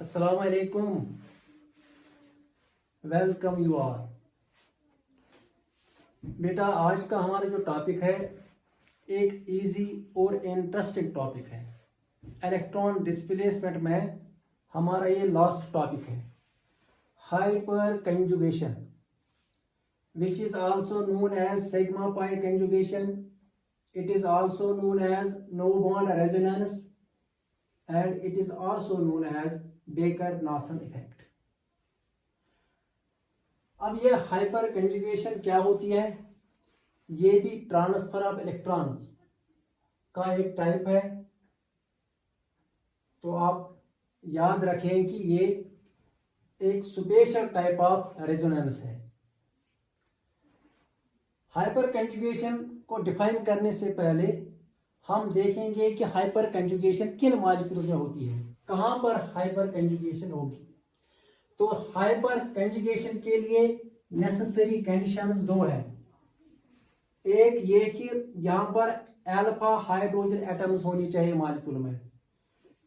अस्सलाम वालेकुम, welcome you are. बेटा आज का हमारा जो टॉपिक है एक इजी और इंटरेस्टिंग टॉपिक है। इलेक्ट्रॉन डिस्प्लेसमेंट में हमारा ये लास्ट टॉपिक है, hyper conjugation which is also known as sigma pi conjugation. It is also known as no bond resonance and it is also known as Baker-Nathan effect. अब ये hyper conjugation क्या होती है? ये भी ट्रांसफर ऑफ इलेक्ट्रॉन्स का एक type है। तो आप याद रखें कि ये एक स्पेशल टाइप ऑफ रेजोनेंस है। हाइपर कंजुगेशन को डिफाइन करने से पहले हम देखेंगे कि हाइपर कंजुगेशन किन मॉलिक्यूल्स में होती है, कहां पर हाइपर कंजुगेशन होगी। तो हाइपर कंजुगेशन के लिए नेसेसरी कंडीशंस दो है। एक ये कि यहां पर अल्फा हाइड्रोजन एटम्स होनी चाहिए मॉलिक्यूल में,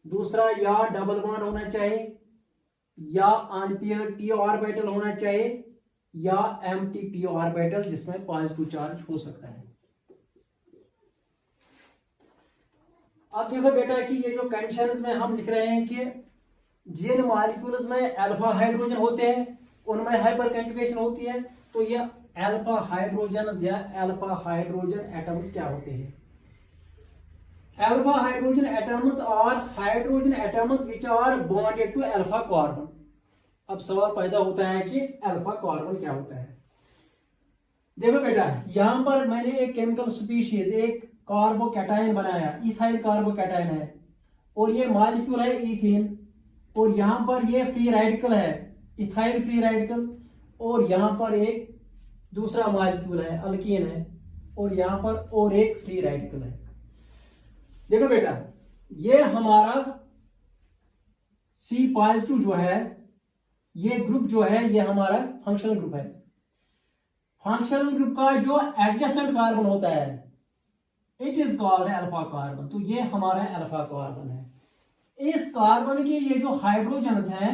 दूसरा या डबल बॉन्ड होना चाहिए, या अनपेयर्ड p ऑर्बिटल होना चाहिए, या एम्प्टी p ऑर्बिटल जिसमें पॉजिटिव चार्ज हो सकता है। अब देखो बेटा कि ये जो कंडीशंस में हम लिख रहे हैं कि जिन मॉलिक्यूल्स में अल्फा हाइड्रोजन होते हैं उनमें हाइपर कंजुगेशन होती है। तो ये अल्फा हाइड्रोजन या अल्फा हाइड्रोजन एटम्स क्या होते हैं? अल्फा हाइड्रोजन एटम्स और hydrogen atoms which are bonded to alpha carbon. अब सवाल पैदा होता है कि अल्फा कार्बन क्या होता है। देखो बेटा यहां पर मैंने एक केमिकल स्पीशीज, एक कार्बोकैटायन बनाया, इथाइल कार्बोकैटायन है, और ये मॉलिक्यूल है इथीन, और यहां पर ये फ्री रेडिकल है, इथाइल फ्री रेडिकल, और यहां पर एक दूसरा मॉलिक्यूल है अल्कीन है, और यहां पर और एक फ्री रेडिकल है। देखो बेटा ये हमारा C पॉजिटिव जो है, ये ग्रुप जो है ये हमारा फंक्शनल ग्रुप है। फंक्शनल ग्रुप का जो एडजेसेंट कार्बन होता है it is called alpha carbon. तो ये हमारा अल्फा कार्बन है। इस कार्बन के ये जो हाइड्रोजन्स हैं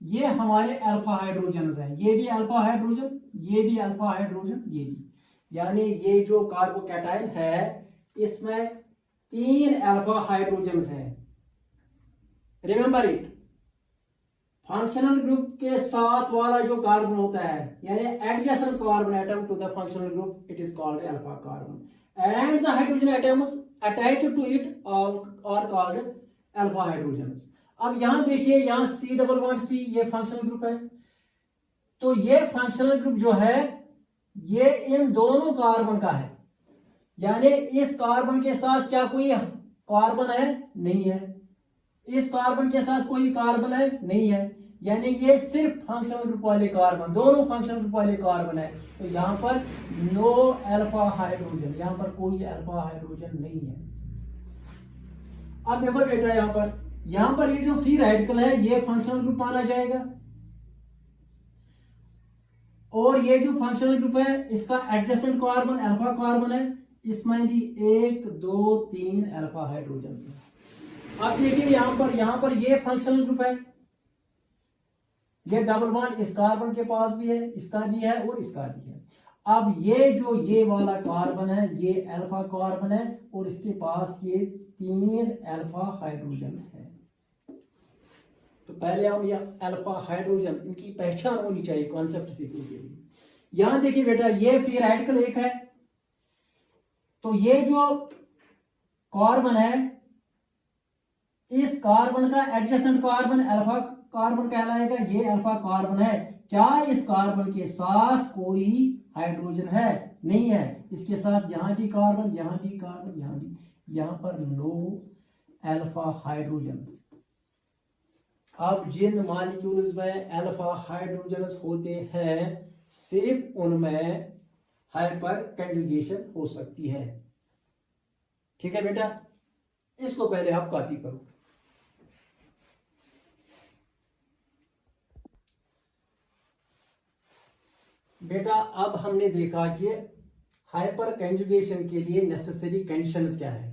ये हमारे अल्फा हाइड्रोजन्स हैं। ये भी अल्फा हाइड्रोजन, ये भी अल्फा हाइड्रोजन, ये भी, यानी ये जो कार्बोकैटायन है इसमें 3 अल्फा हाइड्रोजन्स हैं। रिमेंबर इट, फंक्शनल ग्रुप के साथ वाला जो कार्बन होता है यानी adjacent carbon atom to the functional group, it is called alpha carbon, and the hydrogen atoms attached to it are called alpha hydrogens. अब यहां देखिए, यहां C डबल बॉन्ड C ये फंक्शनल ग्रुप है। तो ये फंक्शनल ग्रुप जो है ये इन दोनों कार्बन का है, यानी इस कार्बन के साथ क्या कोई कार्बन है? नहीं है। इस कार्बन के साथ कोई कार्बन है? नहीं है। यानी ये सिर्फ फंक्शनल ग्रुप वाले कार्बन, दोनों फंक्शनल ग्रुप वाले कार्बन है। तो यहां पर नो अल्फा हाइड्रोजन, यहां पर कोई अल्फा हाइड्रोजन नहीं है। अब देखो बेटा यहां पर ये जो फ्री रेडिकल है ये फंक्शनल ग्रुप माना जाएगा, और ये जो फंक्शनल ग्रुप है इसका एडजेसेंट कार्बन अल्फा कार्बन है, इसमें भी 1 2 3 अल्फा हाइड्रोजन है। अब देखिए यहां पर ये फंक्शनल ग्रुप है, ये डबल बॉन्ड इस कार्बन के पास भी है, इसका भी है और इसका भी है। अब ये वाला कार्बन है ये अल्फा कार्बन है, और इसके पास ये 3 अल्फा हाइड्रोजन्स है। तो पहले हम ये अल्फा हाइड्रोजन इनकी पहचान होनी चाहिए कॉन्सेप्ट सीखने के लिए। यहां देखिए बेटा ये फ्री रेडिकल एक है, तो ये जो कार्बन है इस कार्बन का एडजेसेंट कार्बन अल्फा कार्बन कहलाएगा, ये अल्फा कार्बन है। क्या इस कार्बन के साथ कोई हाइड्रोजन है? नहीं है। इसके साथ यहां भी कार्बन, यहां भी कार्बन, यहां भी, यहां पर नो अल्फा हाइड्रोजन्स। अब जिन मॉलिक्यूल्स में अल्फा हाइड्रोजन्स होते हैं सिर्फ उनमें हाइपर कंजुगेशन हो सकती है। ठीक है बेटा, इसको पहले आप कॉपी करो। बेटा अब हमने देखा कि हाइपर कंजुगेशन के लिए नेसेसरी कंडीशंस क्या है।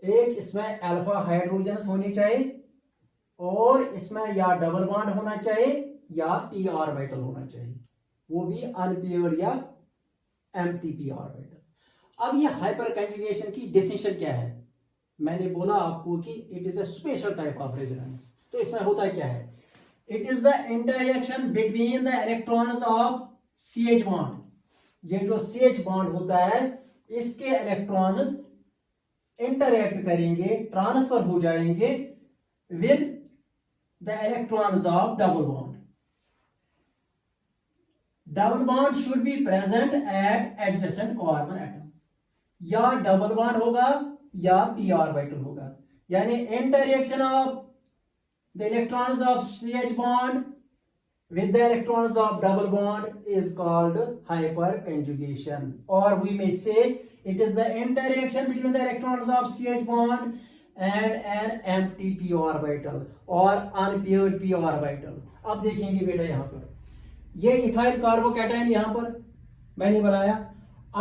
एक, इसमें अल्फा हाइड्रोजन्स होने चाहिए, और इसमें या डबल बॉन्ड होना चाहिए या p ऑर्बिटल होना चाहिए, वो भी अनपेयर्ड या एम्प्टी p ऑर्बिटल। अब ये हाइपर कंजुगेशन की डेफिनेशन क्या है? मैंने बोला आपको कि it is a special type of resonance. तो इसमें होता क्या है? It is the interaction between the electrons of CH bond. ये जो CH बॉन्ड होता है इसके इलेक्ट्रॉन्स इंटरेक्ट करेंगे, ट्रांसफर हो जाएंगे with the electrons of double bond. Double bond should be present at adjacent carbon atom. या डबल बॉन्ड होगा या p ऑर्बिटल होगा, यानी interaction of the electrons of CH bond with the electrons of double bond is called hyperconjugation, or we may say it is the interaction between the electrons of CH bond and an empty p orbital or unpaired p orbital। अब देखेंगे बेटा यहाँ पर ये ethyl carbocation यहाँ पर मैंने बनाया।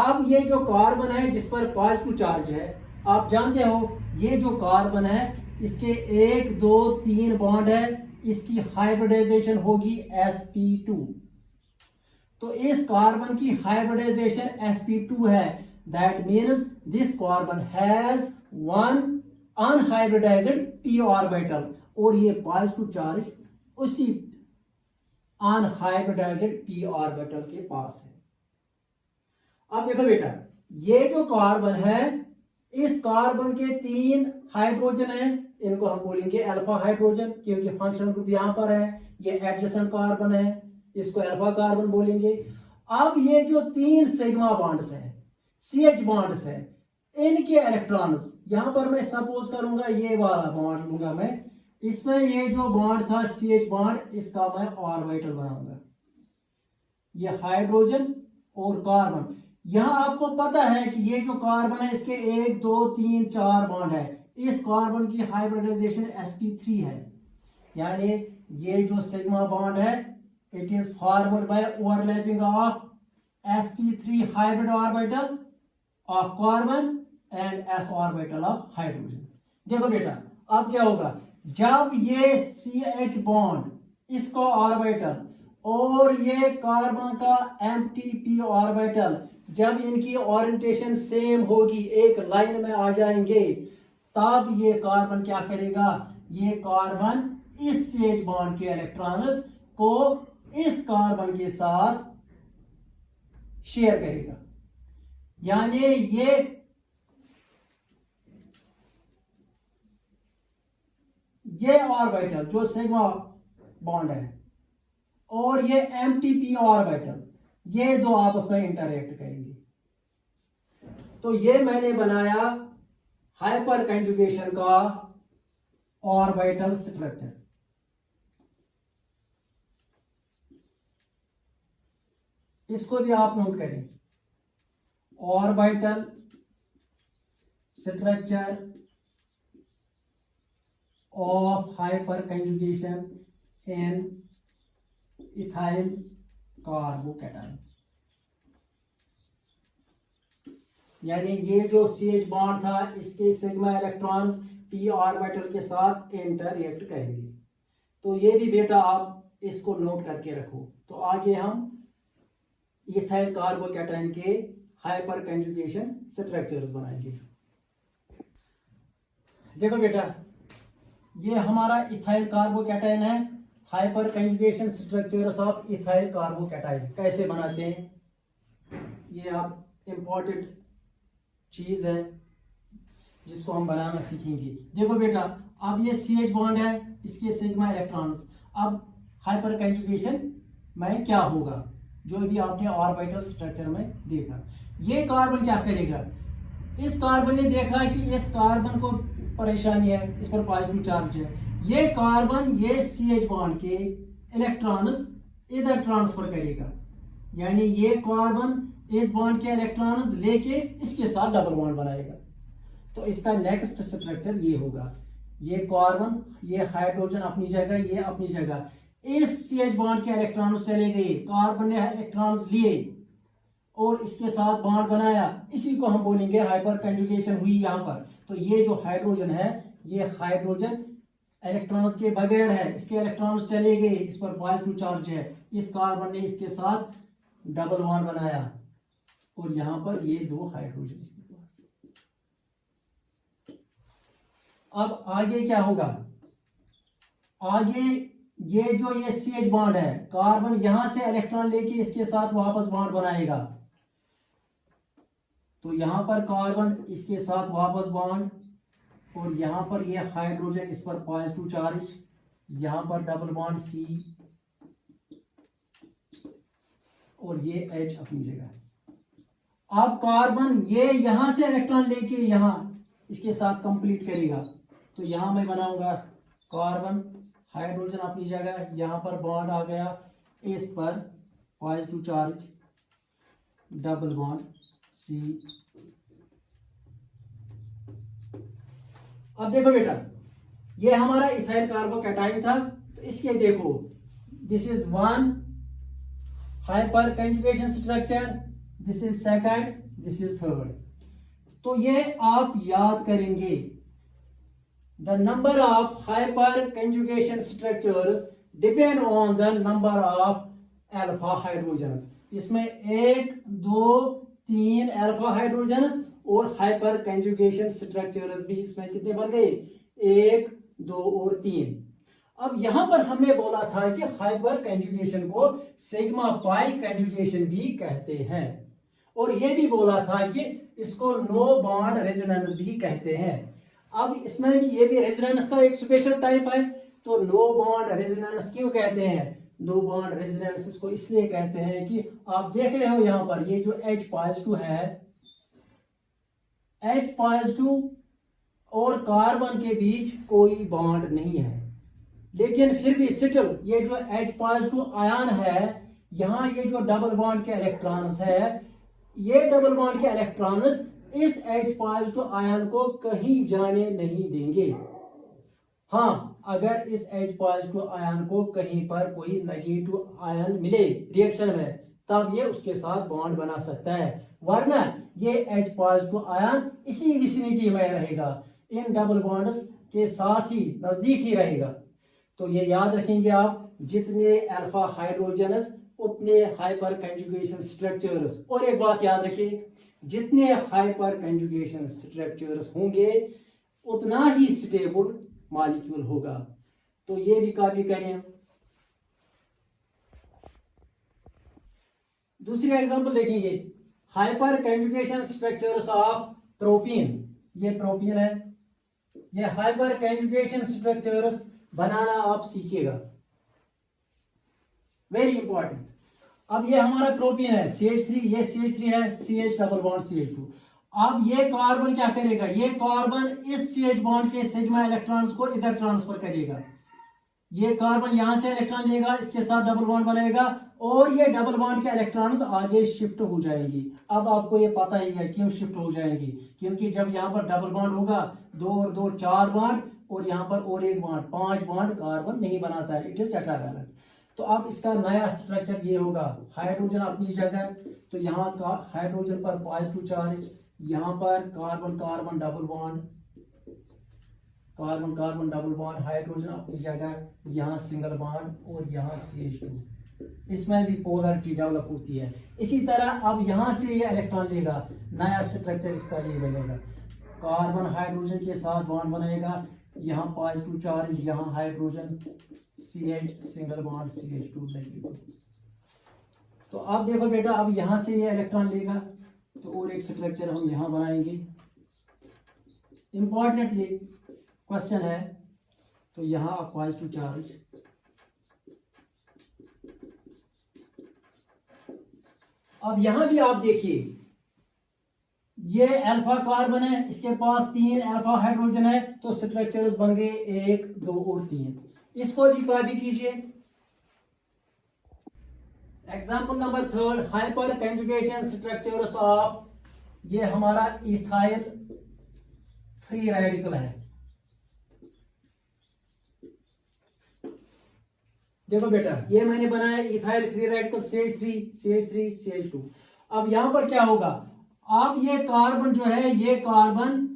अब ये जो कार्बन है जिस पर पॉजिटिव चार्ज है, आप जानते हो ये जो कार्बन है इसके 1 2 3 बॉन्ड है, इसकी हाइब्रिडाइजेशन होगी sp2। तो इस कार्बन की हाइब्रिडाइजेशन sp2 है, that means this carbon has one unhybridised p orbital और ये पॉजिटिव चार्ज उसी अनहाइब्रिडाइज्ड p ऑर्बिटल के पास है। अब देखो बेटा ये जो कार्बन है इस कार्बन के 3 हाइड्रोजन है, इनको हम बोलेंगे अल्फा हाइड्रोजन क्योंकि फंक्शनल ग्रुप यहां पर है। ये एडजेसेंट कार्बन है, इसको अल्फा कार्बन बोलेंगे। अब ये जो 3 सिग्मा बॉन्ड्स हैं, CH बॉन्ड्स हैं, इनके इलेक्ट्रॉन्स यहां पर मैं सपोज करूंगा ये वाला बॉन्ड लूंगा मैं, इसमें ये जो बॉन्ड था CH बॉन्ड इसका मैं ऑर्बिटल बनाऊंगा, ये हाइड्रोजन और कार्बन। यहां आपको पता है कि ये जो कार्बन है इसके 1 2 3 4 बॉन्ड है, इस कार्बन की हाइब्रिडाइजेशन sp3 है, यानी ये जो सिग्मा बॉन्ड है it is formed by overlapping of sp3 hybrid orbital of carbon and s orbital of hydrogen. देखो बेटा अब क्या होगा, जब ये CH बॉन्ड इसको ऑर्बिटल और ये कार्बन का एम्प्टी p ऑर्बिटल जब इनकी ओरिएंटेशन सेम होगी, एक लाइन में आ जाएंगे, तब ये कार्बन क्या करेगा, ये कार्बन इस CH बॉन्ड के इलेक्ट्रॉन्स को इस कार्बन के साथ शेयर करेगा। यानी ये ऑर्बिटल जो सिग्मा बॉन्ड है और ये एम्प्टी p ऑर्बिटल, ये दो आपस में इंटरेक्ट करेंगे। तो ये मैंने बनाया हाइपर कंजुगेशन का ऑर्बिटल स्ट्रक्चर। इसको भी आप नोट करें, orbital structure of hyper conjugation in ethyl carbocation. यानी ये जो CH बॉन्ड था इसके सिग्मा इलेक्ट्रॉन्स p ऑर्बिटल के साथ इंटरएक्ट करेंगे। तो ये भी बेटा आप इसको नोट करके रखो। तो आगे हम इथाइल कार्बोकैटायन के हाइपर कंजुगेशन स्ट्रक्चर्स बनाएंगे। देखो बेटा ये हमारा इथाइल कार्बोकैटायन है, hyper conjugation structures of ethyl carbocation कैसे बनाते हैं, ये आप इंपॉर्टेंट चीज है जिसको हम बनाना सीखेंगे। देखो बेटा अब ये CH बॉन्ड है, इसके सिग्मा इलेक्ट्रॉन्स, अब हाइपर कंजुगेशन में क्या होगा जो भी आपने ऑर्बिटल स्ट्रक्चर में देखा। ये कार्बन क्या करेगा, इस कार्बन ने देखा कि इस कार्बन को परेशानी है, इस पर पॉजिटिव चार्ज है, ये कार्बन ये CH बॉन्ड के इलेक्ट्रॉन्स इधर ट्रांसफर करेगा, यानी ये कार्बन इस बॉन्ड के इलेक्ट्रॉन्स लेके इसके साथ डबल बॉन्ड बनाएगा। तो इसका नेक्स्ट स्ट्रक्चर ये होगा, ये कार्बन ये हाइड्रोजन अपनी जगह, ये अपनी जगह, इस CH बॉन्ड के इलेक्ट्रॉन्स चले गए, कार्बन ने इलेक्ट्रॉन्स लिए और इसके साथ बॉन्ड बनाया, इसी को हम बोलेंगे हाइपर कंजुगेशन हुई यहाँ पर। तो ये जो हाइड्रोजन है ये हाइड्रोजन इलेक्ट्रॉन्स के बगैर है, इसके इलेक्ट्रॉन्स चले गए, इस पर पॉजिटिव चार्ज है, इस कार्बन ने इसके साथ डबल बॉन्ड बनाया और यहां पर ये 2 हाइड्रोजन इसके पास। अब आगे क्या होगा, आगे ये जो ये CH बॉन्ड है, कार्बन यहां से इलेक्ट्रॉन लेके इसके साथ वापस बॉन्ड बनाएगा, तो यहां पर कार्बन इसके साथ वापस बॉन्ड और यहां पर ये हाइड्रोजन इस पर पॉजिटिव चार्ज, यहां पर डबल बॉन्ड C और ये H अपनी जगह। अब कार्बन ये यहां से इलेक्ट्रॉन लेके यहां इसके साथ कंप्लीट करेगा, तो यहां मैं बनाऊंगा कार्बन हाइड्रोजन अपनी जगह, यहां पर बॉन्ड आ गया, इस पर positive charge double bond C। अब देखो बेटा, ये हमारा इथाइल कार्बोकैटाइन था, तो इसके देखो this is 1 hyper conjugation structure, this is second, this is third. तो ये आप याद करेंगे, the number of hyperconjugation structures depend on the number of alpha hydrogens. इसमें 1 2 3 अल्फा हाइड्रोजन्स और हाइपर कंजुगेशन स्ट्रक्चर्स भी इसमें कितने बन गए, 1 2 और 3। अब यहां पर हमने बोला था कि हाइपर कंजुगेशन को सिग्मा पाई कंजुगेशन भी कहते हैं, और यह भी बोला था कि इसको नो बॉन्ड रेजोनेंस भी कहते हैं। अब इसमें भी ये भी रेजोनेंस का एक स्पेशल टाइप है, तो नो बॉन्ड रेजोनेंस क्यों कहते हैं, नो बॉन्ड रेजोनेंस इसको इसलिए कहते हैं कि आप देख रहे हो यहां पर ये जो H पॉजिटिव है, H पॉजिटिव और कार्बन के बीच कोई बॉन्ड नहीं है, लेकिन फिर भी स्टिल ये जो H पॉजिटिव आयन है, यहां ये जो डबल बॉन्ड के इलेक्ट्रॉन्स है, ये डबल बॉन्ड के इलेक्ट्रॉन्स इस H पॉजिटिव आयन को कहीं जाने नहीं देंगे। हाँ, अगर इस H पॉजिटिव आयन को कहीं पर कोई नेगेटिव आयन मिले रिएक्शन में, तब ये उसके साथ बॉन्ड बना सकता है, वरना ये H पॉजिटिव आयन इसी विसिनिटी में रहेगा, इन डबल बॉन्ड्स के साथ ही नजदीक ही रहेगा। तो ये याद रखेंगे आप, जितने अल्फा हाइड्रोजन्स उतने हाइपर कंजुगेशन स्ट्रक्चर्स। और एक बात याद रखिए, जितने हाइपर कंजुगेशन स्ट्रक्चर्स होंगे उतना ही स्टेबल मॉलिक्यूल होगा। तो ये भी कॉपी करें। दूसरी एग्जांपल देखेंगे, hyper conjugation structures of propene. ये प्रोपीन है, ये हाइपर कंजुगेशन स्ट्रक्चर्स बनाना आप सीखिएगा, वेरी इंपॉर्टेंट। अब ये हमारा प्रोपीन है CH3, ये CH3 है, CH डबल बॉन्ड CH2। अब ये कार्बन क्या करेगा, ये कार्बन इस CH बॉन्ड के सिग्मा इलेक्ट्रॉन्स को इधर ट्रांसफर करेगा, ये कार्बन यहां से इलेक्ट्रॉन लेगा, इसके साथ डबल बॉन्ड बनेगा और ये डबल बॉन्ड के इलेक्ट्रॉन्स आगे शिफ्ट हो जाएंगी। अब आपको ये पता ही है क्यों शिफ्ट हो जाएंगी, क्योंकि जब यहाँ पर डबल बॉन्ड होगा, 2 और 2 4 बॉन्ड, और यहाँ पर और एक बॉन्ड, 5 बॉन्ड कार्बन नहीं बनाता है, इट इज टेट्रावैलेंट। तो अब इसका नया स्ट्रक्चर ये होगा, हाइड्रोजन अपनी जगह, तो यहाँ का हाइड्रोजन पर पॉजिटिव चार्ज, यहाँ पर carbon carbon double bond, carbon carbon double bond, hydrogen अपनी जगह, यहाँ सिंगल बॉन्ड और यहाँ CH2। इसमें भी पोलरिटी डेवलप होती है। इसी तरह अब यहाँ से ये इलेक्ट्रॉन लेगा, नया स्ट्रक्चर इसका ये बनेगा, कार्बन हाइड्रोजन के साथ बॉन्ड बनेगा, यहाँ पॉजिटिव चार्ज, यहाँ hydrogen CH single bond CH2 negative. तो आप देखो बेटा, अब यहां से ये इलेक्ट्रॉन लेगा, तो और एक स्ट्रक्चर हम यहां बनाएंगे। इंपॉर्टेंट ये क्वेश्चन है, तो यहां पॉजिटिव चार्ज, अब यहां भी आप देखिए, ये अल्फा कार्बन है, इसके पास 3 अल्फा हाइड्रोजन है, तो स्ट्रक्चर्स बन गए 1 2 और 3। इसको भी कॉपी कीजिए। Example number 3, hyper conjugation structures of, ये हमारा इथाइल फ्री रेडिकल है। देखो बेटा, ये मैंने बनाया ethyl free radical CH3 CH3 CH2। अब यहां पर क्या होगा, अब ये कार्बन जो है, ये कार्बन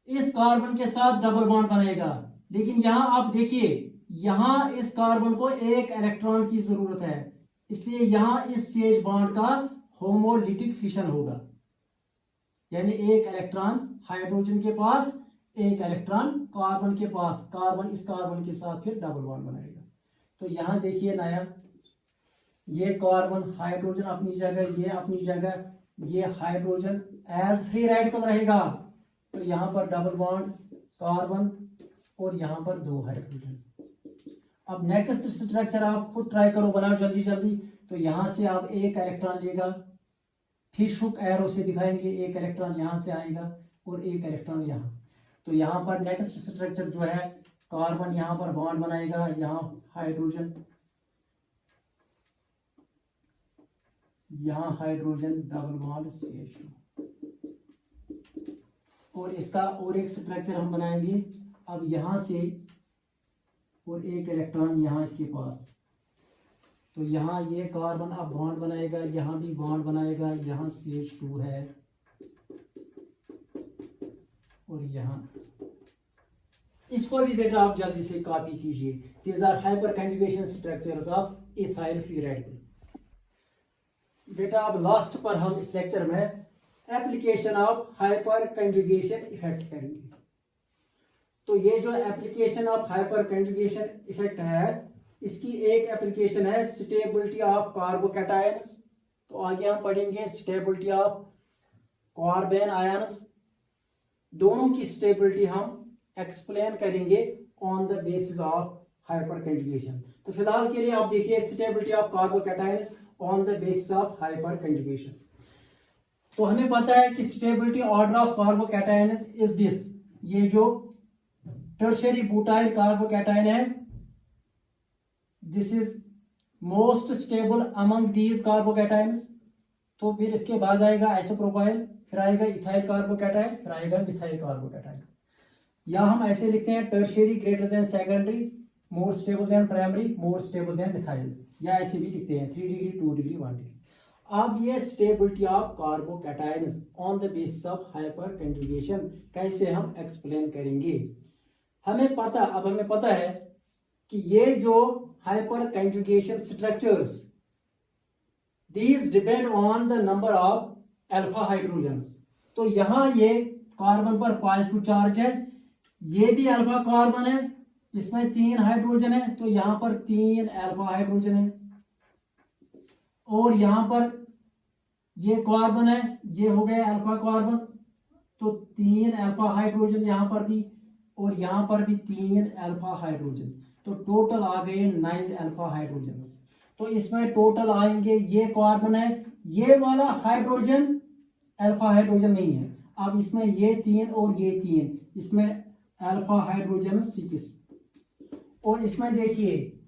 इस कार्बन के साथ डबल बॉन्ड बनेगा, लेकिन यहां आप देखिए, यहां इस कार्बन को एक इलेक्ट्रॉन की जरूरत है, इसलिए यहां इस CH बॉन्ड का होमोलिटिक फिशन होगा, यानी एक इलेक्ट्रॉन हाइड्रोजन के पास, एक इलेक्ट्रॉन कार्बन के पास, कार्बन इस कार्बन के साथ फिर डबल बॉन्ड बनाएगा। तो यहां देखिए नया, ये कार्बन हाइड्रोजन अपनी जगह, ये अपनी जगह, ये हाइड्रोजन एज फ्री रेडिकल रहेगा, तो यहां पर डबल बॉन्ड कार्बन और यहां पर 2 हाइड्रोजन। अब नेक्स्ट स्ट्रक्चर आप खुद ट्राई करो, बनाओ जल्दी जल्दी। तो यहां से आप एक इलेक्ट्रॉन लेगा, फिश हुक एरो से दिखाएंगे, एक इलेक्ट्रॉन यहां से आएगा और एक इलेक्ट्रॉन यहां। तो यहां पर नेक्स्ट स्ट्रक्चर जो है, कार्बन यहां पर बॉन्ड बनाएगा, यहां हाइड्रोजन, यहां हाइड्रोजन डबल बॉन्ड CH2, और इसका और एक स्ट्रक्चर हम बनाएंगे। अब यहां से और एक इलेक्ट्रॉन यहां इसके पास, तो यहाँ ये कार्बन अब बॉन्ड बनाएगा, यहाँ भी बॉन्ड बनाएगा, यहाँ CH2 है और यहाँ। इसको भी बेटा आप जल्दी से कॉपी कीजिए। These are hyperconjugation structures of ethyl free radical. बेटा अब लास्ट पर हम इस लेक्चर में application of hyperconjugation effect करेंगे। तो ये जो application of hyperconjugation effect है, इसकी एक एप्लीकेशन है स्टेबिलिटी ऑफ कार्बोकैटायंस। तो आगे हम पढ़ेंगे स्टेबिलिटी ऑफ कार्बन आयंस, दोनों की स्टेबिलिटी हम एक्सप्लेन करेंगे on the basis of hyper conjugation. तो फिलहाल के लिए आप देखिए stability of carbocations on the basis of hyper conjugation. तो हमें पता है कि stability order of carbocations is this, ये जो टर्शियरी ब्यूटाइल कार्बोकैटायन है, this is most stable among these carbocations. तो फिर इसके बाद आएगा आइसोप्रोपाइल, फिर आएगा इथाइल कार्बोकैटायन, फिर आएगा मिथाइल कार्बोकैटायन। या हम ऐसे लिखते हैं tertiary greater than secondary, more stable then primary, more stable then methyl, या ऐसे भी लिखते हैं 3 डिग्री 2 डिग्री 1 डिग्री। अब ये stability of carbocations on the basis of hyper conjugation कैसे हम एक्सप्लेन करेंगे। हमें पता है कि ये जो hyper conjugation structures, these depend on the number of alpha hydrogens. तो यहां ये कार्बन पर पॉजिटिव चार्ज है, ये भी अल्फा कार्बन है, इसमें 3 हाइड्रोजन है, तो यहां पर 3 अल्फा हाइड्रोजन है। और यहां पर ये कार्बन है, ये हो गया अल्फा कार्बन, तो 3 अल्फा हाइड्रोजन यहां पर भी, और यहां पर भी 3 अल्फा हाइड्रोजन, तो टोटल आ गए 9 अल्फा हाइड्रोजन। तो इसमें टोटल आएंगे, ये कार्बन है, ये वाला हाइड्रोजन अल्फा हाइड्रोजन नहीं है। अब इसमें ये 3 और ये 3, इसमें अल्फा हाइड्रोजन 6। और इसमें देखिए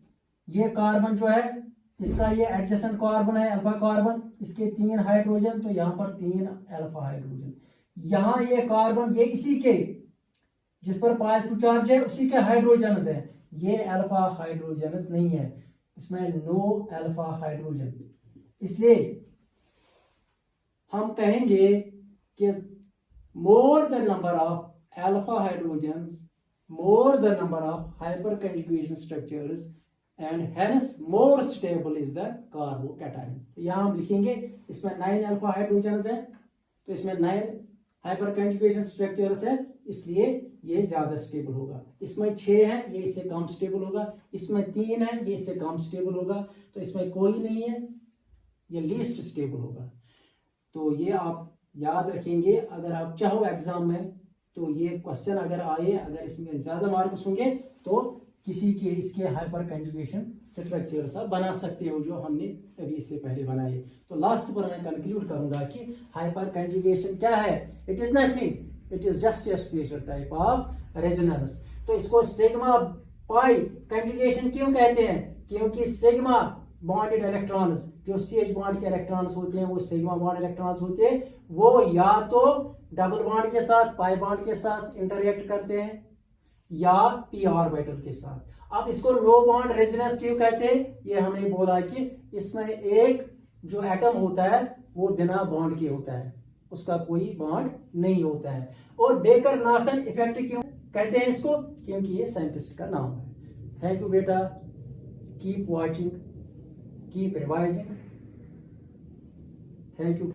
ये कार्बन जो है, इसका ये एडजेसेंट कार्बन है अल्फा कार्बन, इसके 3 हाइड्रोजन, तो यहाँ पर 3 अल्फा हाइड्रोजन। यहाँ ये कार्बन, ये इसी के जिस पर पॉजिटिव चार्ज है उसी के हाइड्रोजन है, ये अल्फा हाइड्रोजन नहीं है, इसमें नो अल्फा हाइड्रोजन। इसलिए हम कहेंगे कि more the number of alpha hydrogens, more the number of hyperconjugation structures, and hence more stable is the carbocation. यहां हम लिखेंगे इसमें 9 अल्फा हाइड्रोजन्स हैं, तो इसमें 9 हाइपर कंजुगेशन स्ट्रक्चर्स है, इसलिए ये ज्यादा स्टेबल होगा। इसमें 6 है, ये इससे कम स्टेबल होगा। इसमें 3 है, ये इससे कम स्टेबल होगा। तो इसमें कोई नहीं है, ये लीस्ट स्टेबल होगा। तो ये आप याद रखेंगे, अगर आप चाहो एग्जाम में, तो ये क्वेश्चन अगर आए, अगर इसमें ज्यादा मार्क्स होंगे, तो किसी के इसके हाइपर कंजुगेशन स्ट्रक्चर्स आप बना सकते हो, जो हमने अभी इससे पहले बनाए। तो लास्ट पर मैं कंक्लूड करूंगा कि हाइपर कंजुगेशन क्या है। It is nothing, it is just a special type of resonance. तो इसको सिग्मा पाई कंजुगेशन क्यों कहते हैं? क्योंकि सिग्मा बॉन्डेड इलेक्ट्रॉन्स, जो CH बॉन्ड के इलेक्ट्रॉन्स होते हैं, वो सिग्मा बॉन्ड इलेक्ट्रॉन्स होते हैं, वो या तो डबल बॉन्ड के साथ, पाई बॉन्ड के साथ इंटरएक्ट करते हैं, या p ऑर्बिटल के साथ। अब इसको लो बॉन्ड रेजोनेंस क्यों कहते हैं? ये हमने बोला कि इसमें एक जो एटम होता है वो बिना बॉन्ड के होता है, उसका कोई बॉन्ड नहीं होता है। और बेकर नाथन इफेक्ट क्यों? कहते हैं इसको? क्योंकि ये साइंटिस्ट का नाम है। थैंक यू बेटा, keep watching, keep revising, thank you.